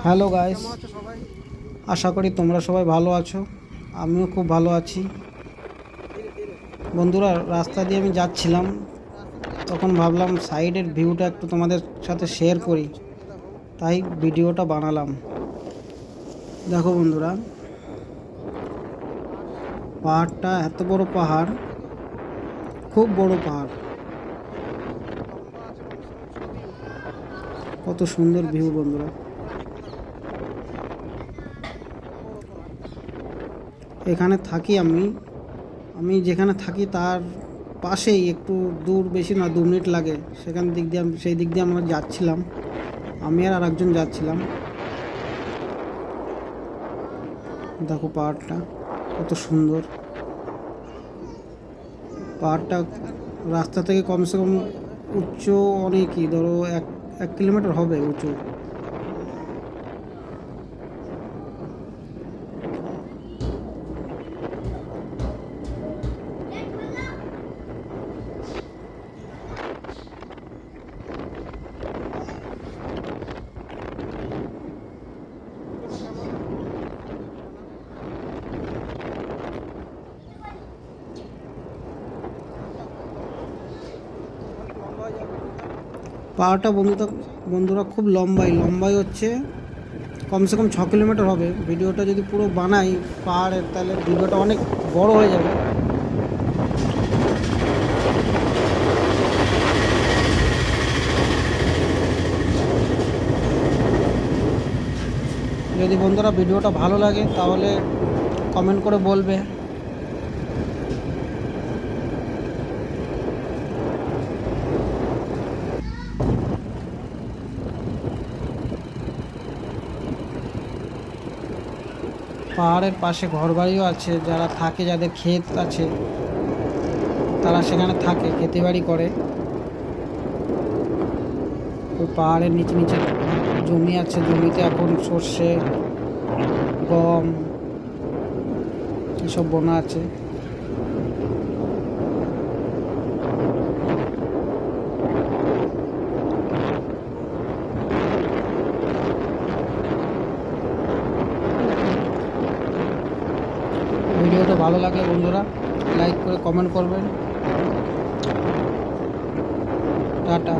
Hello guys, আশা করি তোমরা সবাই ভালো আছো। আমিও খুব ভালো আছি। বন্ধুরা, রাস্তা দিয়ে আমি যাচ্ছিলাম, তখন ভাবলাম সাইডের ভিউটা একটু তোমাদের সাথে শেয়ার করি, তাই ভিডিওটা বানালাম। দেখো বন্ধুরা, পাহাড়টা এত বড় পাহাড়, খুব বড় পাহাড়। কত সুন্দর ভিউ বন্ধুরা। এখানে থাকি আমি আমি যেখানে থাকি তার পাশেই, একটু দূর, বেশি না, 2 মিনিট লাগে। সেই দিক দিয়ে আমরা যাচ্ছিলাম, আমি আর আরেকজন যাচ্ছিলাম। দেখো পাহাড়টা কত সুন্দর। পাহাড়টা রাস্তা থেকে কমসে কম উচ্চ অনেকই, ধরো 1 কিলোমিটার হবে উঁচু। পাহাড়টা বন্ধুরা খুব লম্বাই হচ্ছে, কমসে কম 6 কিলোমিটার হবে। ভিডিওটা যদি পুরো বানাই পাহাড়ের, তাহলে ভিডিওটা অনেক বড় হয়ে যাবে। যদি বন্ধুরা ভিডিওটা ভালো লাগে তাহলে কমেন্ট করে বলবে। পাহাড়ের পাশে ঘরবাড়িও আছে, যারা থাকে, যাদের ক্ষেত আছে, তারা সেখানে থাকে, খেতিবাড়ি করে। ওই পাহাড়ের নিচে নিচে জমি আছে, জমিতে এখন সর্ষে, গম এসব বোনা আছে। ভিডিওটা ভালো লাগলে বন্ধুরা লাইক করে কমেন্ট করবেন। টাটা।